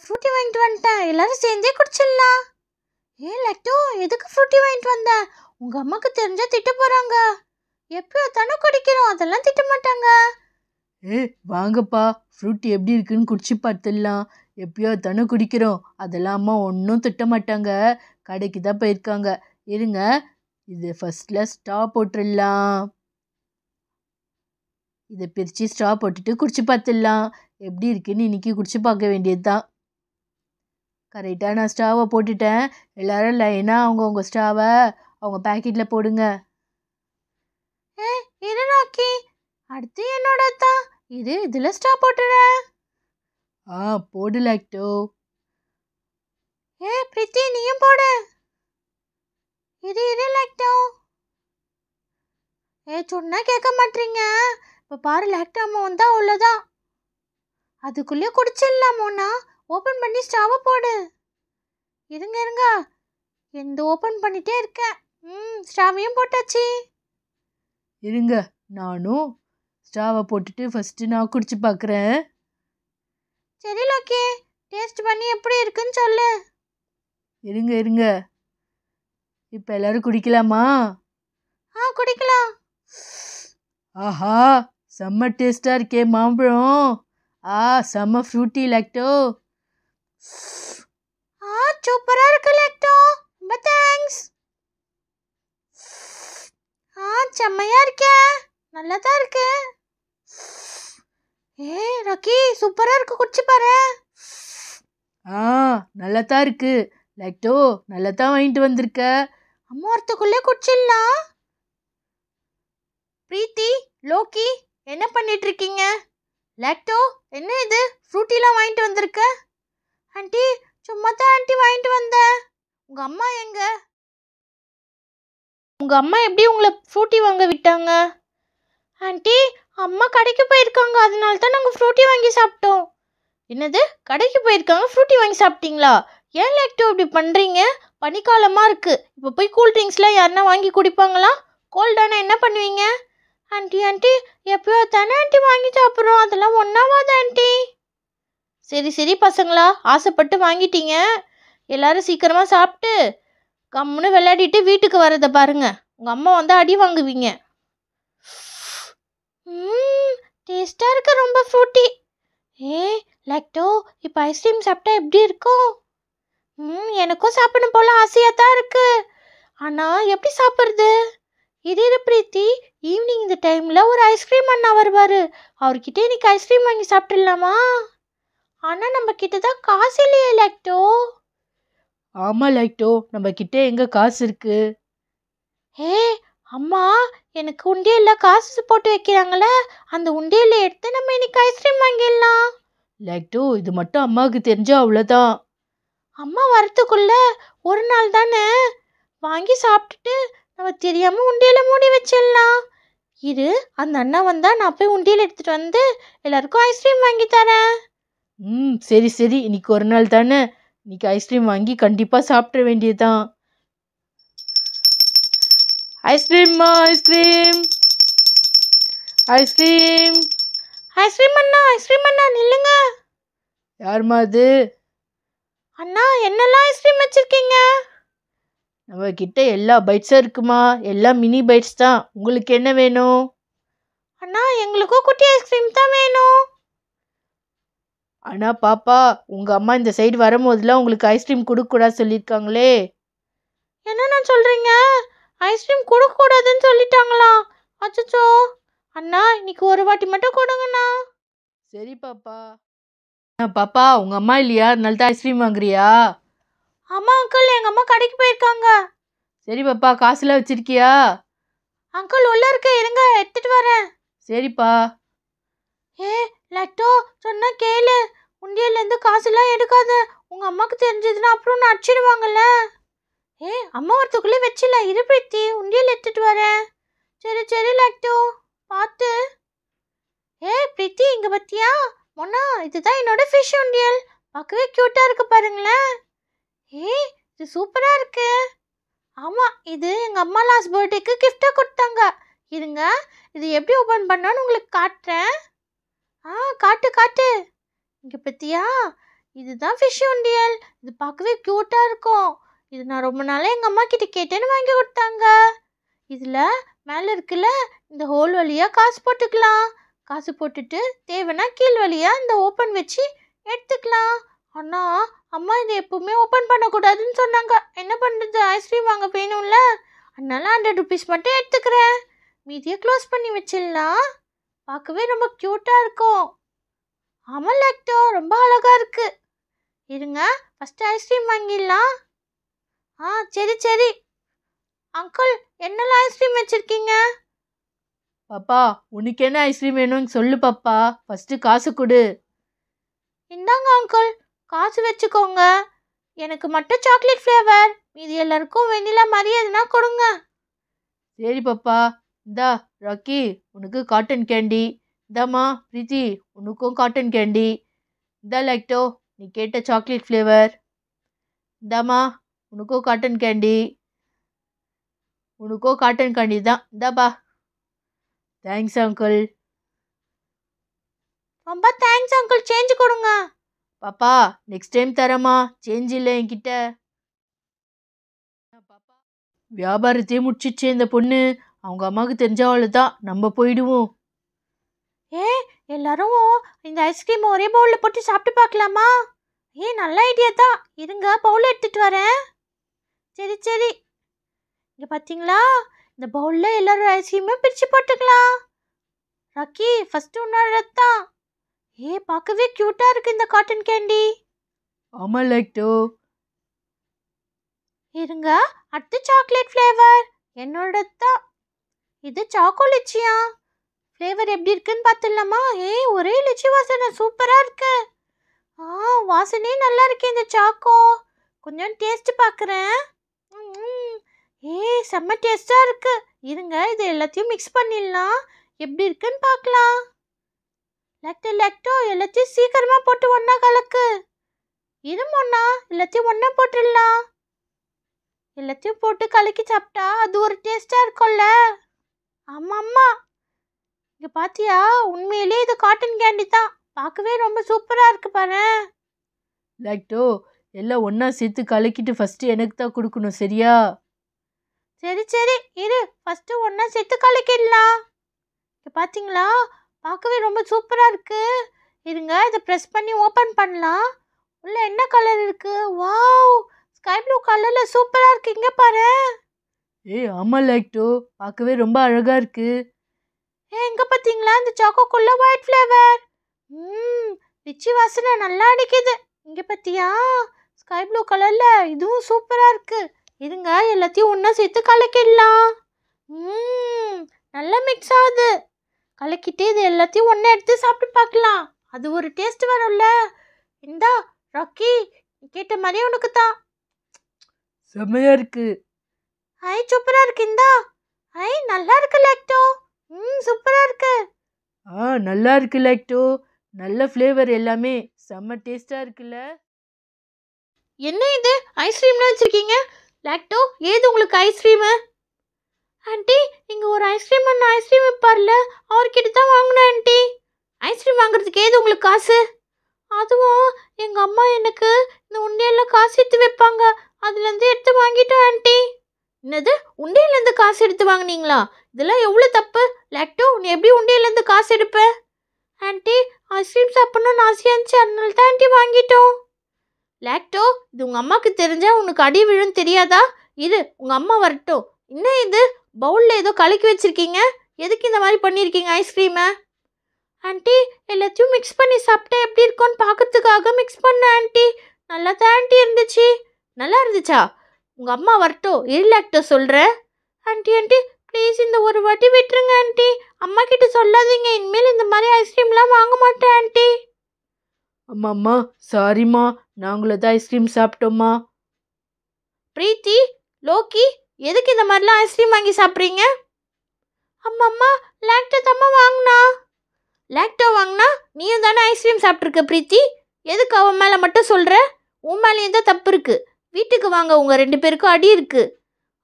Frooti வாங்கிட்டு வந்துட்டேன். எல்லாரும் சேர்ந்தே குடிச்சிடலாம். லட்டு, எதுக்கு ஃப்ரூட்டி வாங்கிட்டு வந்த? உங்கள் அம்மாவுக்கு தெரிஞ்சா திட்ட போகிறாங்க. எப்பயோ தானே குடிக்கிறோம், அதெல்லாம் திட்ட மாட்டாங்க. வாங்கப்பா, ஃப்ரூட்டி எப்படி இருக்குன்னு குடிச்சு பார்த்துடலாம். எப்பயோ தானே குடிக்கிறோம், அதெல்லாம் அம்மா ஒன்றும் திட்ட மாட்டாங்க. கடைக்கு தான் போயிருக்காங்க. இருங்க, இது ஃபர்ஸ்டில் ஸ்ட்ரா போட்டுடலாம். இதை பிரித்து ஸ்ட்ரா போட்டுட்டு குடிச்சு பார்த்துடலாம். எப்படி இருக்குன்னு இன்னைக்கு குடிச்சு பார்க்க வேண்டியது தான். கரெக்டாக நான் ஸ்ட்ராவை போட்டுட்டேன். எல்லாரும் லைனாக அவங்கவுங்க ஸ்ட்ராவை அவங்க பேக்கெட்டில் போடுங்க. இரு ராக்கி, அடுத்து என்னோட தான். இதில் ஸ்ட்ரா போட்டுறேன். போடு லாக்டோ. பிரீத்தி, நீயும் போடு. இரு லாக்டோ. சொன்னா கேட்க மாட்டீங்க. இப்போ பாரு, லாக்டோ அம்மா வந்தா அவ்வளோதான். அதுக்குள்ளேயே குடிச்சிடலாம். மோனா, ஓப்பன் பண்ணி ஸ்ட்ராவை போடு. இருங்க, எந்த ஓப்பன் பண்ணிட்டே இருக்கேன். ஸ்ட்ராவையும் போட்டாச்சு. இருங்க, நானும் ஸ்ட்ராவை போட்டுட்டு ஃபஸ்ட்டு நான் குடிச்சு பார்க்குறேன். சரி லோக்கி, டேஸ்ட் பண்ணி எப்படி இருக்குன்னு சொல்லு. இருங்க, இப்போ எல்லாரும் குடிக்கலாமா? குடிக்கலாம். ஆஹா, செம்ம டேஸ்டாக இருக்கே மாம்பழம். செம்ம ஃப்ரூட்டி லாக்டோ. சூப்பராக இருக்கு லாக்டோ. ரொம்ப தேங்க்ஸ். செம்மையா இருக்கே, நல்லா தான் இருக்கு. ராக்கி, சூப்பரா இருக்கு, குடிச்சு பாரு. நல்லா தான் இருக்கு லாக்டோ. நல்லா தான் வாங்கிட்டு வந்திருக்க. அம்மா வரத்துக்குள்ளே குடிச்சிடலாம். பிரீத்தி, லோக்கி, என்ன பண்ணிட்டு இருக்கீங்க? லாக்டோ, என்ன இது ஃப்ரூட்டிலாம் வாங்கிட்டு வந்திருக்க? ஆண்டி, சும்மா தான் ஆண்டி வாங்கிட்டு வந்தேன். உங்க அம்மா எங்க? உங்க அம்மா எப்படி உங்களை ஃப்ரூட்டி வாங்க விட்டாங்க? ஆண்டி, அம்மா கடைக்கு போயிருக்காங்க, அதனால தான் நாங்கள் ஃப்ரூட்டி வாங்கி சாப்பிட்டோம். என்னது, கடைக்கு போயிருக்காங்க, ஃப்ரூட்டி வாங்கி சாப்பிட்டீங்களா? ஏன் லாக்டோ இப்படி பண்ணுறீங்க? பனிக்காலமாக இருக்குது, இப்போ போய் கூல் ட்ரிங்க்ஸ்லாம் யாருன்னா வாங்கி குடிப்பாங்களா? கோல்டானா என்ன பண்ணுவீங்க? ஆண்டி, எப்பயோ தானே ஆண்டி வாங்கி சாப்பிட்றோம், அதெல்லாம் ஒன்றாவாது ஆண்டி. சரி பசங்களா, ஆசைப்பட்டு வாங்கிட்டீங்க. எல்லாரும் சீக்கிரமாக சாப்பிட்டு கம்முன்னு விளையாடிட்டு வீட்டுக்கு வரதை பாருங்க. உங்கள் அம்மா வந்தால் அடி வாங்குவீங்க. டேஸ்டாக இருக்கு ரொம்ப ஃப்ரூட்டி. லாக்டோ, இப்போ ஐஸ்கிரீம் சாப்பிட்டா எப்படி இருக்கும்? எனக்கும் சாப்பிடணும் போல ஆசையாக தான் இருக்கு. ஆனால் எப்படி சாப்பிட்றது? இரு பிரீத்தி, ஈவினிங் இந்த டைமில் ஒரு ஐஸ்கிரீம் அண்ணா வருவார். அவர்கிட்ட இன்னைக்கு ஐஸ்கிரீம் வாங்கி சாப்பிட்றலாமா? ஆனால் நம்ம கிட்ட தான் காசு இல்லையே லாக்டோ. ஆமாம் லாக்டோ, நம்ம கிட்ட எங்கே காசு இருக்கு? அம்மா எனக்கு உண்டியலில் காசு போட்டு வைக்கிறாங்களே, அந்த உண்டியலில் எடுத்து நம்ம இன்னைக்கு ஐஸ்கிரீம் வாங்கிடலாம். லாக்டோ, இது மட்டும் அம்மாவுக்கு தெரிஞ்சா அவ்வளோதான். அம்மா வரத்துக்குள்ள ஒரு நாள் தானே, வாங்கி சாப்பிட்டுட்டு நம்ம தெரியாமல் உண்டியலை மூடி வச்சிடலாம். இரு, அந்த அண்ணா வந்தால் நான் போய் உண்டியல் எடுத்துகிட்டு வந்து எல்லாருக்கும் ஐஸ்கிரீம் வாங்கி தரேன். சரி, இன்னைக்கு ஒரு நாள் தானே, இன்னைக்கு ஐஸ்கிரீம் வாங்கி கண்டிப்பாக சாப்பிட வேண்டியதுதான். ஐஸ்கிரீம் அண்ணா நில்லுங்க. யாருமா அது? அண்ணா, என்னெல்லாம் ஐஸ்கிரீம் வச்சிருக்கீங்க? நம்ம கிட்ட எல்லா பைட்ஸும் இருக்குமா, எல்லாம் மினி பைட்ஸ் தான். உங்களுக்கு என்ன வேணும்? அண்ணா, எங்களுக்கும் குட்டி ஐஸ்கிரீம் தான் வேணும். ஆனால் பாப்பா, உங்கள் அம்மா இந்த சைடு வரும்போதெல்லாம் உங்களுக்கு ஐஸ்கிரீம் கொடுக்கக்கூடாது சொல்லியிருக்காங்களே. என்ன சொல்கிறீங்க? ஐஸ்கிரீம் கொடுக்கக்கூடாதுன்னு சொல்லிட்டாங்களா? அச்சோ அண்ணா, இன்னைக்கு ஒரு வாட்டி மட்டும் கொடுங்கண்ணா. சரி பாப்பா. பாப்பா, உங்கள் அம்மா இல்லையா, அதனால தான் ஐஸ்கிரீம் வாங்குறியா? ஆமாம் அங்கிள், எங்கள் அம்மா கடைக்கு போயிருக்காங்க. சரி பாப்பா, காசுலாம் வச்சிருக்கியா? அங்கிள் உள்ள இருக்க, இருங்க எடுத்துட்டு வரேன். சரிப்பா. லாக்டோ, சொன்னா கேளு, உண்டியல்லேருந்து காசுலாம் எடுக்காத. உங்கள் அம்மாவுக்கு தெரிஞ்சதுன்னா அப்புறம் நான் அடிச்சிடுவாங்கல்ல. அம்மா வரத்துக்குள்ளே வச்சில. இரு பிரீத்தி, உண்டியல் எடுத்துட்டு வரேன். சரி லாக்டோ, பார்த்து. பிரீத்தி, இங்கே பத்தியா? மொன்னா, இதுதான் என்னோட ஃபிஷ் உண்டியல். பார்க்கவே க்யூட்டாக இருக்கு பாருங்களேன். இது சூப்பராக இருக்கு. ஆமாம், இது எங்கள் அம்மா லாஸ்ட் பர்த்டேக்கு கிஃப்டாக கொடுத்தாங்க. இருங்க, இது எப்படி ஓப்பன் பண்ணான்னு உங்களுக்கு காட்டுறேன். காட்டு. இங்கே பத்தியா? இதுதான் ஃபிஷ் உண்டியல். இது பார்க்கவே க்யூட்டாக இருக்கும். இது நான் ரொம்ப நாளாக எங்கள் அம்மா கிட்ட கேட்டேன்னு வாங்கி கொடுத்தாங்க. இதில் மேலே இருக்குல்ல, இந்த ஹோல் வழியாக காசு போட்டுக்கலாம். காசு போட்டுட்டு தேவைன்னா கீழ் வழியாக இந்த ஓப்பன் வச்சு எடுத்துக்கலாம். ஆனால் அம்மா இதை எப்பவுமே ஓப்பன் பண்ணக்கூடாதுன்னு சொன்னாங்க. என்ன பண்ணுறது, ஐஸ்கிரீம் வாங்க வேணும்ல, அதனால 100 ருபீஸ் மட்டும் எடுத்துக்கிறேன். மீதியை க்ளோஸ் பண்ணி வச்சிடலாம். பார்க்கவே ரொம்ப க்யூட்டாக இருக்கும். ஆமாம் லாக்டோ, ரொம்ப அழகாக இருக்குது. இருங்க, ஃபஸ்ட்டு ஐஸ்கிரீம் வாங்கிடலாம். சரி சரி. அங்கிள், என்னெல்லாம் ஐஸ்கிரீம் வச்சுருக்கீங்க? பாப்பா, உனக்கு என்ன ஐஸ்கிரீம் வேணும்னு சொல்லு பாப்பா. ஃபஸ்ட்டு காசு கொடு. இந்தாங்க அங்கிள், காசு வச்சுக்கோங்க. எனக்கு மட்டும் சாக்லேட் ஃப்ளேவர், மீதி எல்லாருக்கும் வெண்ணிலா மாதிரி எதுனா கொடுங்க. சரி பாப்பா. இந்தா ராக்கி, உனக்கு காட்டன் கேண்டி. இந்தாம்மா பிரீத்தி, உனக்கும் காட்டன் கேண்டி. இந்தா லாக்டோ, நீ கேட்ட சாக்லேட் ஃப்ளேவர். இந்தாம்மா உனக்கும் காட்டன் கேண்டி. உனக்கும் காட்டன் கேண்டி தான். இந்தாப்பா. Thanks uncle. ரொம்ப தேங்க்ஸ் அங்கிள், சேஞ்ச் கொடுங்க. பாப்பா, நெக்ஸ்ட் டைம் தரமா, சேஞ்ச் இல்லை என்கிட்ட. வியாபாரத்தையே முடிச்சிச்சே இந்த பொண்ணு. அவங்க அம்மாவுக்கு தெரிஞ்சவளு தான், நம்ம போயிடுவோம். எல்லாரும் இந்த ஐஸ்கிரீம் ஒரே பவுலில் போட்டு சாப்பிட்டு பார்க்கலாமா? நல்ல ஐடியா தான். இருங்க, பவுல் எடுத்துகிட்டு வரேன். சரி சரி. இங்கே பார்த்தீங்களா, இந்த பவுலில் எல்லாரும் ஐஸ்கிரீமும் பிரித்து போட்டுக்கலாம். ராக்கி, ஃபஸ்ட்டு உன்னோட தான். பார்க்கவே க்யூட்டாக இருக்குது இந்த காட்டன் கேண்டி. ஆமாம் லாக்டோ. இருங்க, அடுத்து சாக்லேட் ஃப்ளேவர் என்னோட தான். இது சாக்கோ லிச்சியா. ஃப்ளேவர் எப்படி இருக்குன்னு பார்த்துடலாமா? ஒரே லிச்சி வாசனை சூப்பராக இருக்கு. வாசனையே நல்லா இருக்கு இந்த சாக்கோ. கொஞ்சம் டேஸ்ட் பார்க்குறேன். செம்ம டேஸ்டாக இருக்கு. இருங்க, இது எல்லாத்தையும் மிக்ஸ் பண்ணிடலாம். எப்படி இருக்குன்னு பார்க்கலாம். லாக்டோ, எல்லாத்தையும் சீக்கிரமாக போட்டு ஒன்றா கலக்கு. இருமோண்ணா, எல்லாத்தையும் ஒன்றா போட்டுடலாம். எல்லாத்தையும் போட்டு கலக்கி சாப்பிட்டா அது ஒரு டேஸ்டாக இருக்கும்ல. ஆமாம்மா, இங்கே பார்த்தியா, உண்மையிலே இது காட்டன் கேண்டி தான். பார்க்கவே ரொம்ப சூப்பராக இருக்கு பாரு. லாக்டோ, எல்லாம் ஒன்றா சேர்த்து கலக்கிட்டு ஃபஸ்ட்டு எனக்கு தான் கொடுக்கணும், சரியா? சரி சரி, இரு, ஃபஸ்ட்டு ஒன்றா சேர்த்து கலக்கிடலாம். இங்கே பார்த்தீங்களா, பார்க்கவே ரொம்ப சூப்பராக இருக்கு. இருங்க, இதை ப்ரெஸ் பண்ணி ஓப்பன் பண்ணலாம். உள்ள என்ன கலர் இருக்கு? வாவ், ஸ்கை ப்ளூ கலரில் சூப்பராக இருக்கு. இங்கே பாரு. ஆமாம் லாக்டோ, பார்க்கவே ரொம்ப அழகாக இருக்கு. இங்கே பார்த்தீங்களா, இந்த சாக்கோக்குள்ள ஒயிட் ஃப்ளேவர். லிச்சி வாசனை நல்லா அடிக்குது. இங்கே பார்த்தியா, ஸ்கை ப்ளூ கலரில் இதுவும் சூப்பராக இருக்கு. இருங்க, எல்லாத்தையும் ஒன்றா சேர்த்து கலக்கிடலாம். நல்லா மிக்ஸ் ஆகுது. கலக்கிட்டு இது எல்லாத்தையும் ஒன்றா எடுத்து சாப்பிட்டு பார்க்கலாம். அது ஒரு டேஸ்ட் வரும்ல. இந்தா ராக்கி, கேட்ட மாதிரியே உனக்கு தான். செம்மையா இருக்கு. சூப்பரா இருக்கு. இந்தா. நல்லா இருக்கு லாக்டோ. சூப்பரா இருக்கு. நல்லா இருக்கு லாக்டோ. நல்ல ஃப்ளேவர், எல்லாமே செம்ம டேஸ்டா இருக்குல்ல. என்ன இது, ஐஸ்கிரீம்லாம் வச்சிருக்கீங்க? லாக்டோ, ஏது உங்களுக்கு ஐஸ்கிரீமு? ஆண்டி, இங்கே ஒரு ஐஸ்கிரீம் அண்ணா ஐஸ்கிரீம் விற்பார்ல, அவர்கிட்ட தான் வாங்கினேன் ஆண்டி. ஐஸ்கிரீம் வாங்குறதுக்கு ஏது உங்களுக்கு காசு? அதுவும் எங்கள் அம்மா எனக்கு இந்த உண்டியலில் காசு எடுத்து வைப்பாங்க, அதுலேருந்து எடுத்து வாங்கிட்டேன் ஆண்டி. என்னது, உண்டியல்லேருந்து காசு எடுத்து வாங்கினீங்களா? இதெல்லாம் எவ்வளோ தப்பு. லாக்டோ, நீ எப்படி உண்டியல்லேருந்து காசு எடுப்ப? ஆண்டி, ஐஸ்கிரீம் சாப்பிட்ணுன்னு ஆசையாக இருந்துச்சு, அதனால தான் ஆண்டி வாங்கிட்டோம். லாக்டோ, இது உங்கள் அம்மாவுக்கு தெரிஞ்சால் உனக்கு அடி விழுன்னு தெரியாதா? இது உங்கள் அம்மா வரட்டும். என்ன இது, பவுலில் ஏதோ கலக்கி வச்சுருக்கீங்க, எதுக்கு இந்த மாதிரி பண்ணியிருக்கீங்க ஐஸ்கிரீமை? ஆண்டி, எல்லாத்தையும் மிக்ஸ் பண்ணி சாப்பிட்டா எப்படி இருக்கும்னு பார்க்கறதுக்காக மிக்ஸ் பண்ணேன் ஆண்டி. நல்லா தான் ஆண்டி இருந்துச்சு. நல்லா இருந்துச்சா? உங்கள் அம்மா வரட்டும், லாக்டோ சொல்கிறேன். ஆண்டி ப்ளீஸ், இந்த ஒரு வாட்டி விட்டுருங்க ஆண்டி. அம்மா கிட்ட சொல்லாதீங்க, இனிமேல் இந்த மாதிரி ஐஸ்கிரீம்லாம் வாங்க மாட்டேன் ஆண்டி. அம்மா சாரிம்மா, நாங்களும் தான் ஐஸ்கிரீம் சாப்பிட்டோம்மா. பிரீத்தி, லோக்கி, எதுக்கு இந்த மாதிரிலாம் ஐஸ்கிரீம் வாங்கி சாப்பிட்றீங்க? அம்மா, லாக்டோ தம்மா வாங்கினா. லாக்டோ வாங்கினா நீயும் தானே ஐஸ்கிரீம் சாப்பிட்ருக்க பிரீத்தி. எதுக்கு அவன் மேலே மட்டும் சொல்கிற? உன் மேலேயும் தான் தப்பு இருக்குது. வீட்டுக்கு வாங்க, உங்கள் 2 பேருக்கும் அடி இருக்குது.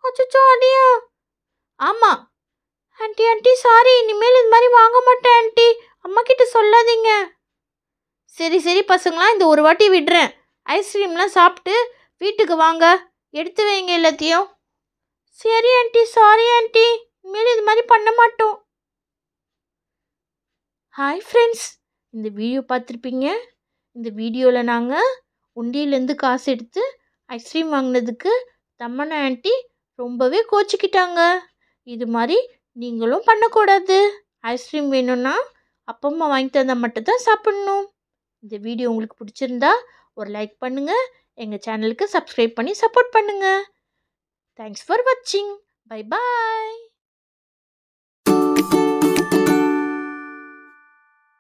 அச்சோ, அடியா? ஆமாம் ஆண்டி சாரி, இனிமேல் இது மாதிரி வாங்க மாட்டேன் ஆண்டி. அம்மா கிட்ட சொல்லாதீங்க. சரி சரி பசங்களா, இந்த ஒரு வாட்டி விடுறேன். ஐஸ்கிரீம்லாம் சாப்பிட்டு வீட்டுக்கு வாங்க. எடுத்து வைங்க எல்லாத்தையும். சரி ஆண்டி, சாரி ஆண்டி. இனிமேல் இது மாதிரி பண்ண மாட்டோம். ஹாய் ஃப்ரெண்ட்ஸ், இந்த வீடியோ பார்த்துருப்பீங்க. இந்த வீடியோவில் நாங்கள் உண்டியிலேருந்து காசு எடுத்து ஐஸ்கிரீம் வாங்கினதுக்கு தம்மண்ண ஆண்டி ரொம்பவே கோச்சிக்கிட்டாங்க. இது மாதிரி நீங்களும் பண்ணக்கூடாது. ஐஸ்கிரீம் வேணும்னா அப்பா அம்மா வாங்கி தந்தால் மட்டும்தான் சாப்பிட்ணும். இந்த வீடியோ உங்களுக்கு பிடிச்சிருந்தா ஒரு லைக் பண்ணுங்கள். எங்கள் சேனலுக்கு சப்ஸ்கிரைப் பண்ணி சப்போர்ட் பண்ணுங்கள். தேங்க்ஸ் ஃபார் வாட்சிங். Bye bye.